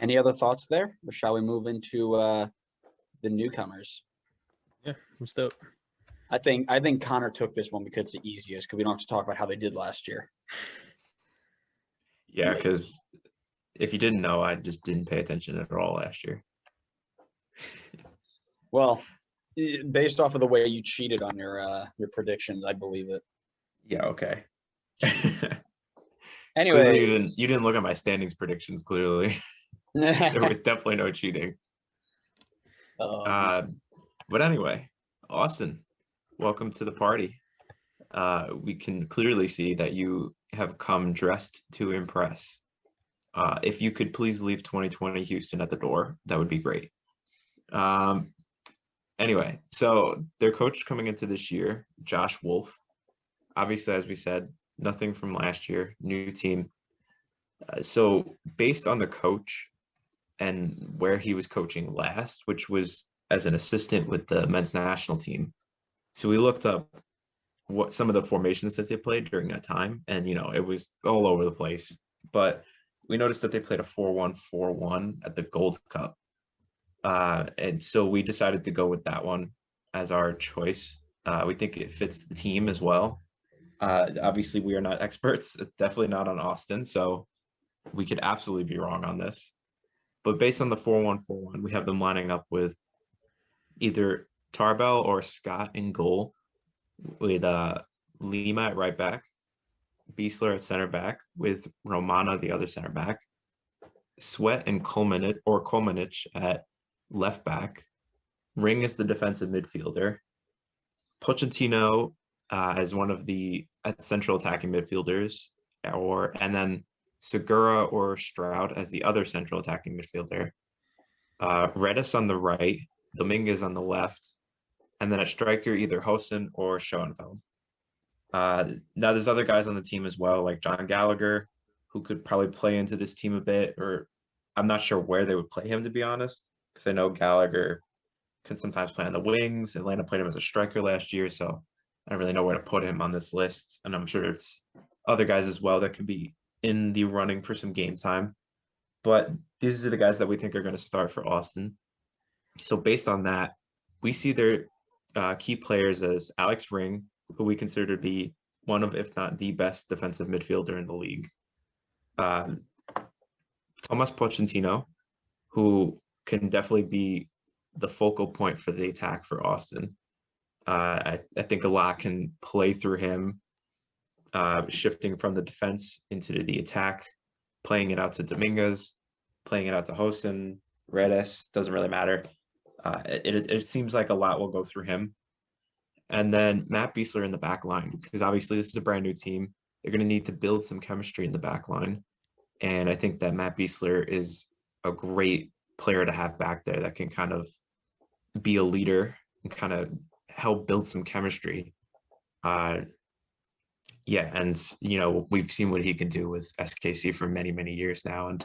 Any other thoughts there, or shall we move into the newcomers? Yeah, let's do it. I think Connor took this one because it's the easiest, because we don't have to talk about how they did last year. Yeah, because if you didn't know, I just didn't pay attention at all last year. Well, based off of the way you cheated on your predictions, I believe it. Yeah, okay. Anyway, clearly you didn't look at my standings predictions. Clearly, there was definitely no cheating. But anyway, Austin, welcome to the party. We can clearly see that you have come dressed to impress. If you could please leave 2020 Houston at the door, that would be great. Anyway, so their coach coming into this year, Josh Wolf. Obviously, as we said, nothing from last year, new team. So based on the coach and where he was coaching last, which was as an assistant with the men's national team. So we looked up what some of the formations that they played during that time, and it was all over the place. But we noticed that they played a 4-1-4-1 at the Gold Cup. And so we decided to go with that one as our choice. We think it fits the team as well. Obviously, we are not experts, definitely not on Austin, so we could absolutely be wrong on this. But based on the 4-1-4-1, we have them lining up with either Tarbell or Scott in goal, with Lima at right back, Beasler at center back, with Romana the other center back, Sweat and Kolmanich at left back, Ring is the defensive midfielder, Pochettino as one of the central attacking midfielders, and then Segura or Stroud as the other central attacking midfielder, Redis on the right, Dominguez on the left, and then a striker either Hosen or Schoenfeld. Now there's other guys on the team as well, like John Gallagher, who could probably play into this team a bit, or I'm not sure where they would play him, to be honest, because I know Gallagher can sometimes play on the wings. Atlanta played him as a striker last year, so I don't really know where to put him on this list. And I'm sure it's other guys as well that could be in the running for some game time. But these are the guys that we think are going to start for Austin. So based on that, we see their key players as Alex Ring, who we consider to be one of, if not the best defensive midfielder in the league. Thomas Pochettino, who can definitely be the focal point for the attack for Austin. I think a lot can play through him, shifting from the defense into the attack, playing it out to Dominguez, playing it out to Hosen, Redis, doesn't really matter. It seems like a lot will go through him. And then Matt Beasler in the back line, because obviously this is a brand new team. They're going to need to build some chemistry in the back line. And I think that Matt Beasler is a great player to have back there that can kind of be a leader and kind of help build some chemistry. And we've seen what he can do with SKC for many, many years now. And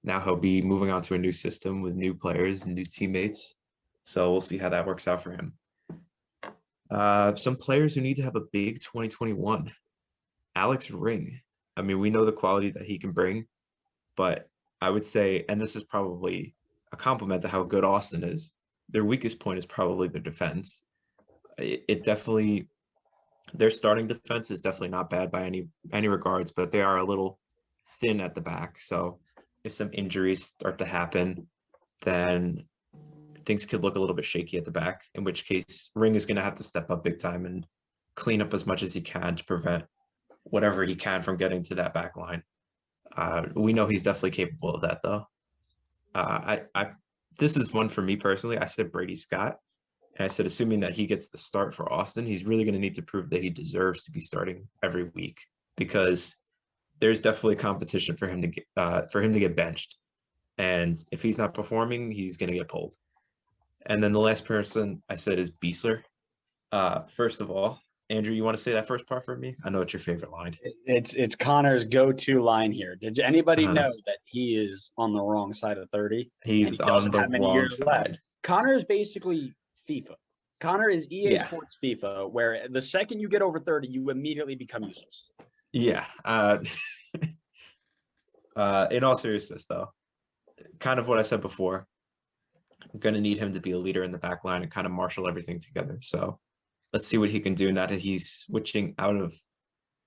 now he'll be moving on to a new system with new players and new teammates. So we'll see how that works out for him. Some players who need to have a big 2021. Alex Ring. I mean, we know the quality that he can bring, but I would say, and this is probably a compliment to how good Austin is, their weakest point is probably their defense. It definitely, their starting defense is definitely not bad by any regards, but they are a little thin at the back. So if some injuries start to happen, then things could look a little bit shaky at the back, in which case Ring is going to have to step up big time and clean up as much as he can to prevent whatever he can from getting to that back line. We know he's definitely capable of that, though. This is one for me personally. I said Brady Scott, and I said, assuming that he gets the start for Austin, he's really going to need to prove that he deserves to be starting every week, because there's definitely competition for him to get benched. And if he's not performing, he's going to get pulled. And then the last person I said is Beasler. First of all, Andrew, you want to say that first part for me? I know it's your favorite line. It's Connor's go-to line here. Did anybody know that he is on the wrong side of 30? He's on the wrong side. Connor is basically FIFA. Connor is EA Sports FIFA, where the second you get over 30, you immediately become useless. Yeah. In all seriousness, though, kind of what I said before. I'm going to need him to be a leader in the back line and kind of marshal everything together. So let's see what he can do now that he's switching out of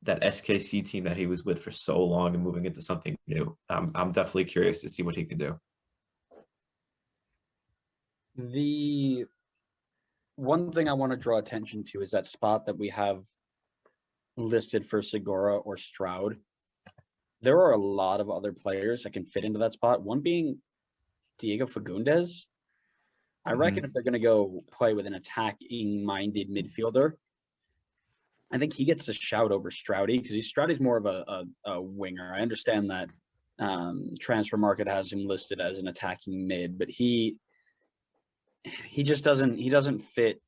that SKC team that he was with for so long and moving into something new. I'm definitely curious to see what he can do. The one thing I want to draw attention to is that spot that we have listed for Segura or Stroud. There are a lot of other players that can fit into that spot. One being Diego Fagundes. I reckon if they're going to go play with an attacking-minded midfielder, I think he gets a shout over Stroudy because Stroudy's more of a winger. I understand that transfer market has him listed as an attacking mid, but he just doesn't fit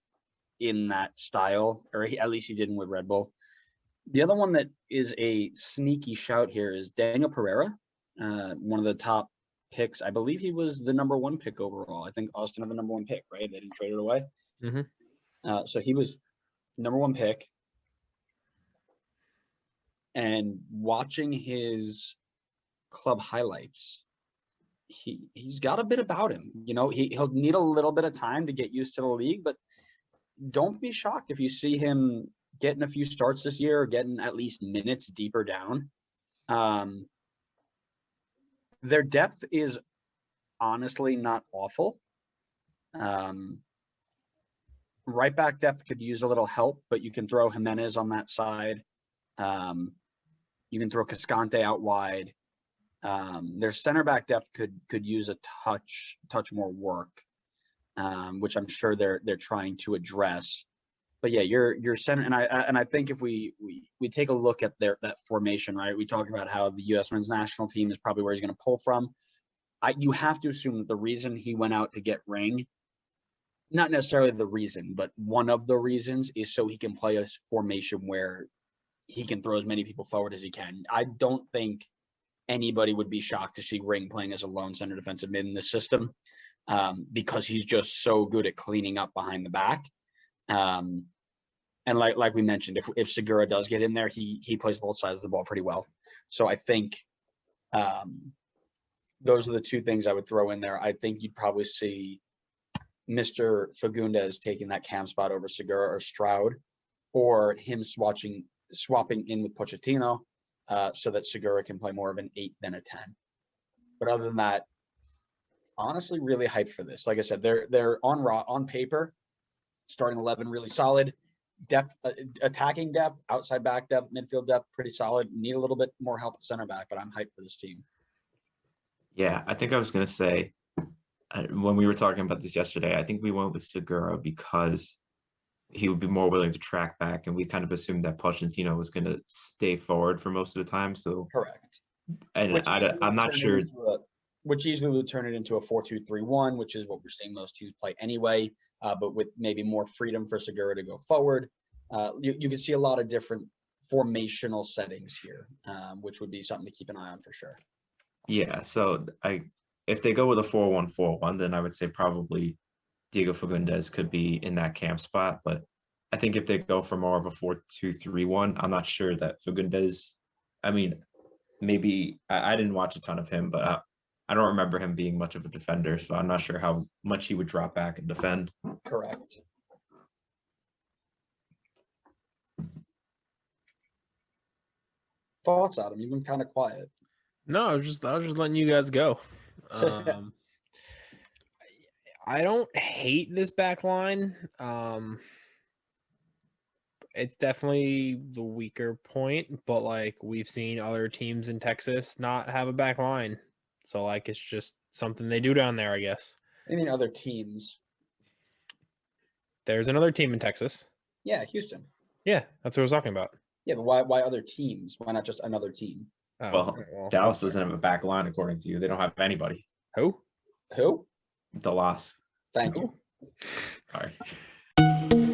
in that style, or at least he didn't with Red Bull. The other one that is a sneaky shout here is Daniel Pereira, one of the top picks. I believe he was the number 1 pick overall. I think Austin had the number 1 pick, right? They didn't trade it away. So he was number 1 pick. And watching his club highlights, he's got a bit about him. You know, he'll need a little bit of time to get used to the league, but don't be shocked if you see him getting a few starts this year or getting at least minutes deeper down. Their depth is honestly not awful. Right back depth could use a little help, but you can throw Jimenez on that side. You can throw Cascante out wide. Their center back depth could use a touch more work, which I'm sure they're trying to address. But yeah, your center, and I think if we take a look at that formation, right? We talked about how the U.S. men's national team is probably where he's going to pull from. You have to assume that the reason he went out to get Ring, not necessarily the reason, but one of the reasons is so he can play a formation where he can throw as many people forward as he can. I don't think anybody would be shocked to see Ring playing as a lone center defensive mid in this system, because he's just so good at cleaning up behind the back. And like we mentioned, if Segura does get in there, he plays both sides of the ball pretty well. So I think those are the two things I would throw in there. I think you'd probably see Mr. Fagundes taking that cam spot over Segura or Stroud, or him swapping in with Pochettino, so that Segura can play more of an 8 than a 10. But other than that, honestly, really hyped for this. Like I said, they're on paper, starting 11 really solid. Depth, attacking depth, outside back depth, midfield depth, pretty solid. Need a little bit more help at center back, but I'm hyped for this team. Yeah, I think I was going to say, when we were talking about this yesterday, I think we went with Segura because he would be more willing to track back, and we kind of assumed that Pochettino was going to stay forward for most of the time. So correct. And I'm not sure. Which easily would turn it into a 4-2-3-1, which is what we're seeing most teams play anyway, but with maybe more freedom for Segura to go forward. You can see a lot of different formational settings here, which would be something to keep an eye on for sure. Yeah, so if they go with a 4-1-4-1, then I would say probably Diego Fagundes could be in that camp spot. But I think if they go for more of a 4-2-3-1, I'm not sure that Fagundes, I mean, maybe I didn't watch a ton of him, but I don't remember him being much of a defender, so I'm not sure how much he would drop back and defend. Correct. Thoughts, Adam? You've been kind of quiet. No, I was just letting you guys go. I don't hate this back line. It's definitely the weaker point, but like we've seen other teams in Texas not have a back line. So like it's just something they do down there, I guess. I mean, other teams. There's another team in Texas. Yeah, Houston. Yeah, that's what I was talking about. Yeah, but why other teams? Why not just another team? Oh, well, Dallas doesn't have a back line, according to you. They don't have anybody. Who? Who? The loss. Thank you. All right.